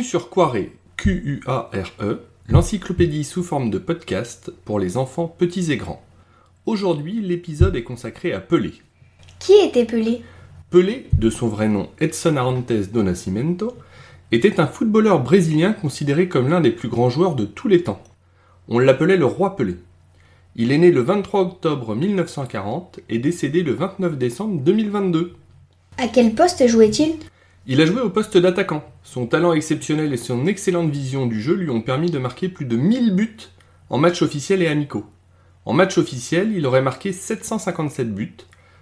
sur Quare, Q-U-A-R-E, l'encyclopédie sous forme de podcast pour les enfants petits et grands. Aujourd'hui, l'épisode est consacré à Pelé. Qui était Pelé ? Pelé, de son vrai nom Edson Arantes do Nascimento, était un footballeur brésilien considéré comme l'un des plus grands joueurs de tous les temps. On l'appelait le roi Pelé. Il est né le 23 octobre 1940 et décédé le 29 décembre 2022. À quel poste jouait-il ? Il a joué au poste d'attaquant. Son talent exceptionnel et son excellente vision du jeu lui ont permis de marquer plus de 1000 buts en matchs officiels et amicaux. En match officiel, il aurait marqué 757 buts,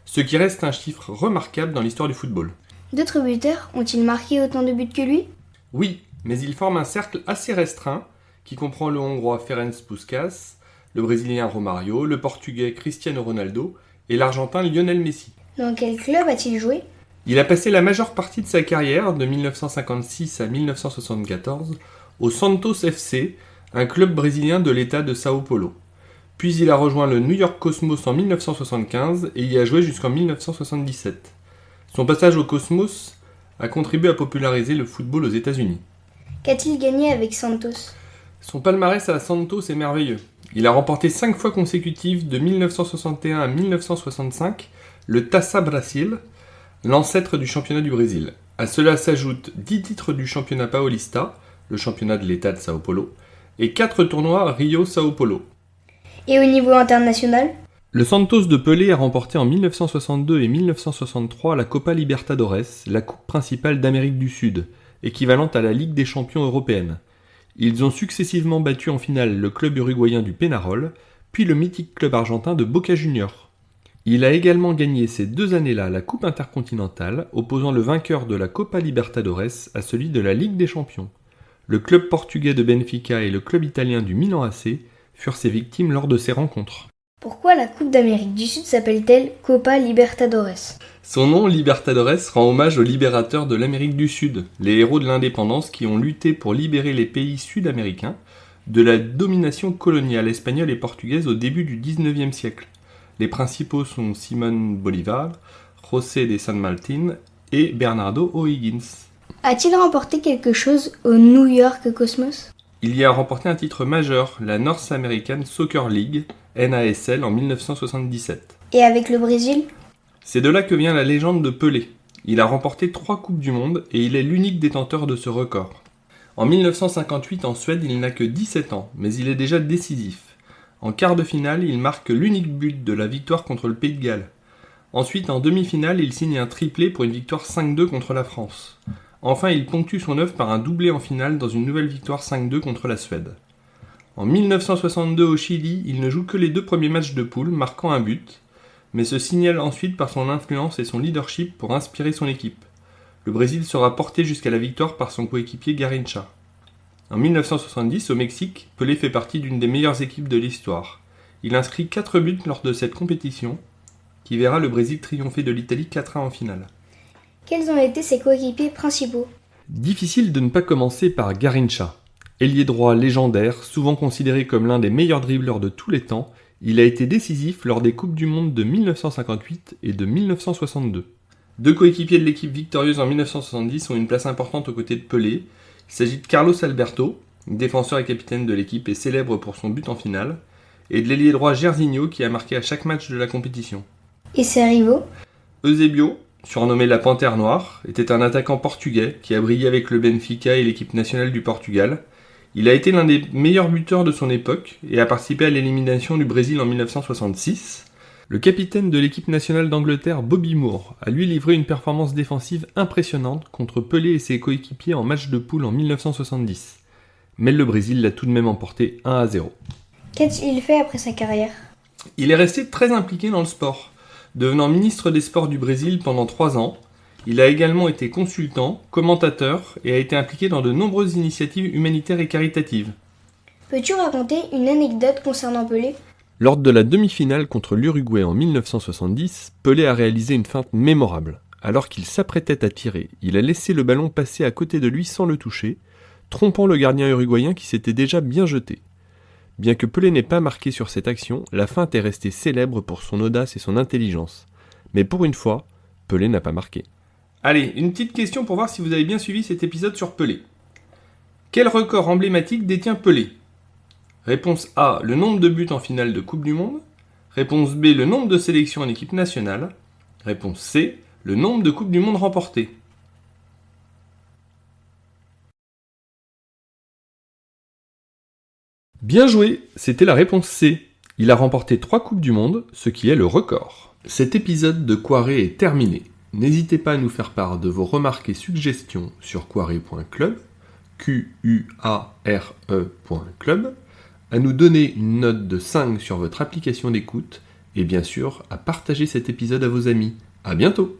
ce qui reste un chiffre remarquable dans l'histoire du football. D'autres buteurs ont-ils marqué autant de buts que lui ? Oui, mais il forme un cercle assez restreint qui comprend le Hongrois Ferenc Puskás, le Brésilien Romário, le Portugais Cristiano Ronaldo et l'Argentin Lionel Messi. Dans quel club a-t-il joué ? Il a passé la majeure partie de sa carrière, de 1956 à 1974, au Santos FC, un club brésilien de l'état de São Paulo. Puis il a rejoint le New York Cosmos en 1975 et y a joué jusqu'en 1977. Son passage au Cosmos a contribué à populariser le football aux États-Unis. Qu'a-t-il gagné avec Santos ? Son palmarès à Santos est merveilleux. Il a remporté 5 fois consécutives de 1961 à 1965 le Taça Brasil, l'ancêtre du championnat du Brésil. À cela s'ajoutent 10 titres du championnat paulista, le championnat de l'état de São Paulo, et 4 tournois Rio-São Paulo. Et au niveau international ? Le Santos de Pelé a remporté en 1962 et 1963 la Copa Libertadores, la coupe principale d'Amérique du Sud, équivalente à la Ligue des champions européenne. Ils ont successivement battu en finale le club uruguayen du Peñarol, puis le mythique club argentin de Boca Juniors. Il a également gagné ces 2 années-là la Coupe intercontinentale, opposant le vainqueur de la Copa Libertadores à celui de la Ligue des champions. Le club portugais de Benfica et le club italien du Milan AC furent ses victimes lors de ces rencontres. Pourquoi la Coupe d'Amérique du Sud s'appelle-t-elle Copa Libertadores ? Son nom, Libertadores, rend hommage aux libérateurs de l'Amérique du Sud, les héros de l'indépendance qui ont lutté pour libérer les pays sud-américains de la domination coloniale espagnole et portugaise au début du XIXe siècle. Les principaux sont Simón Bolívar, José de San Martín et Bernardo O'Higgins. A-t-il remporté quelque chose au New York Cosmos ? Il y a remporté un titre majeur, la North American Soccer League, NASL, en 1977. Et avec le Brésil ? C'est de là que vient la légende de Pelé. Il a remporté 3 Coupes du Monde et il est l'unique détenteur de ce record. En 1958, en Suède, il n'a que 17 ans, mais il est déjà décisif. En quart de finale, il marque l'unique but de la victoire contre le Pays de Galles. Ensuite, en demi-finale, il signe un triplé pour une victoire 5-2 contre la France. Enfin, il ponctue son œuvre par un doublé en finale dans une nouvelle victoire 5-2 contre la Suède. En 1962 au Chili, il ne joue que les 2 premiers matchs de poule, marquant un but, mais se signale ensuite par son influence et son leadership pour inspirer son équipe. Le Brésil sera porté jusqu'à la victoire par son coéquipier Garrincha. En 1970, au Mexique, Pelé fait partie d'une des meilleures équipes de l'histoire. Il inscrit 4 buts lors de cette compétition, qui verra le Brésil triompher de l'Italie 4-1 en finale. Quels ont été ses coéquipiers principaux ? Difficile de ne pas commencer par Garrincha. Ailier droit légendaire, souvent considéré comme l'un des meilleurs dribbleurs de tous les temps, il a été décisif lors des Coupes du Monde de 1958 et de 1962. 2 coéquipiers de l'équipe victorieuse en 1970 ont une place importante aux côtés de Pelé. Il s'agit de Carlos Alberto, défenseur et capitaine de l'équipe et célèbre pour son but en finale, et de l'ailier droit Jairzinho qui a marqué à chaque match de la compétition. Et ses rivaux ? Eusébio, surnommé la Panthère Noire, était un attaquant portugais qui a brillé avec le Benfica et l'équipe nationale du Portugal. Il a été l'un des meilleurs buteurs de son époque et a participé à l'élimination du Brésil en 1966. Le capitaine de l'équipe nationale d'Angleterre, Bobby Moore, a lui livré une performance défensive impressionnante contre Pelé et ses coéquipiers en match de poule en 1970. Mais le Brésil l'a tout de même emporté 1-0. Qu'a-t-il fait après sa carrière ? Il est resté très impliqué dans le sport, devenant ministre des Sports du Brésil pendant 3 ans. Il a également été consultant, commentateur et a été impliqué dans de nombreuses initiatives humanitaires et caritatives. Peux-tu raconter une anecdote concernant Pelé ? Lors de la demi-finale contre l'Uruguay en 1970, Pelé a réalisé une feinte mémorable. Alors qu'il s'apprêtait à tirer, il a laissé le ballon passer à côté de lui sans le toucher, trompant le gardien uruguayen qui s'était déjà bien jeté. Bien que Pelé n'ait pas marqué sur cette action, la feinte est restée célèbre pour son audace et son intelligence. Mais pour une fois, Pelé n'a pas marqué. Allez, une petite question pour voir si vous avez bien suivi cet épisode sur Pelé. Quel record emblématique détient Pelé? Réponse A, le nombre de buts en finale de Coupe du Monde. Réponse B, le nombre de sélections en équipe nationale. Réponse C, le nombre de Coupes du Monde remportées. Bien joué, c'était la réponse C. Il a remporté 3 Coupes du Monde, ce qui est le record. Cet épisode de Quaré est terminé. N'hésitez pas à nous faire part de vos remarques et suggestions sur quaré.club, QUARE.club, à nous donner une note de 5 sur votre application d'écoute et bien sûr à partager cet épisode à vos amis. À bientôt!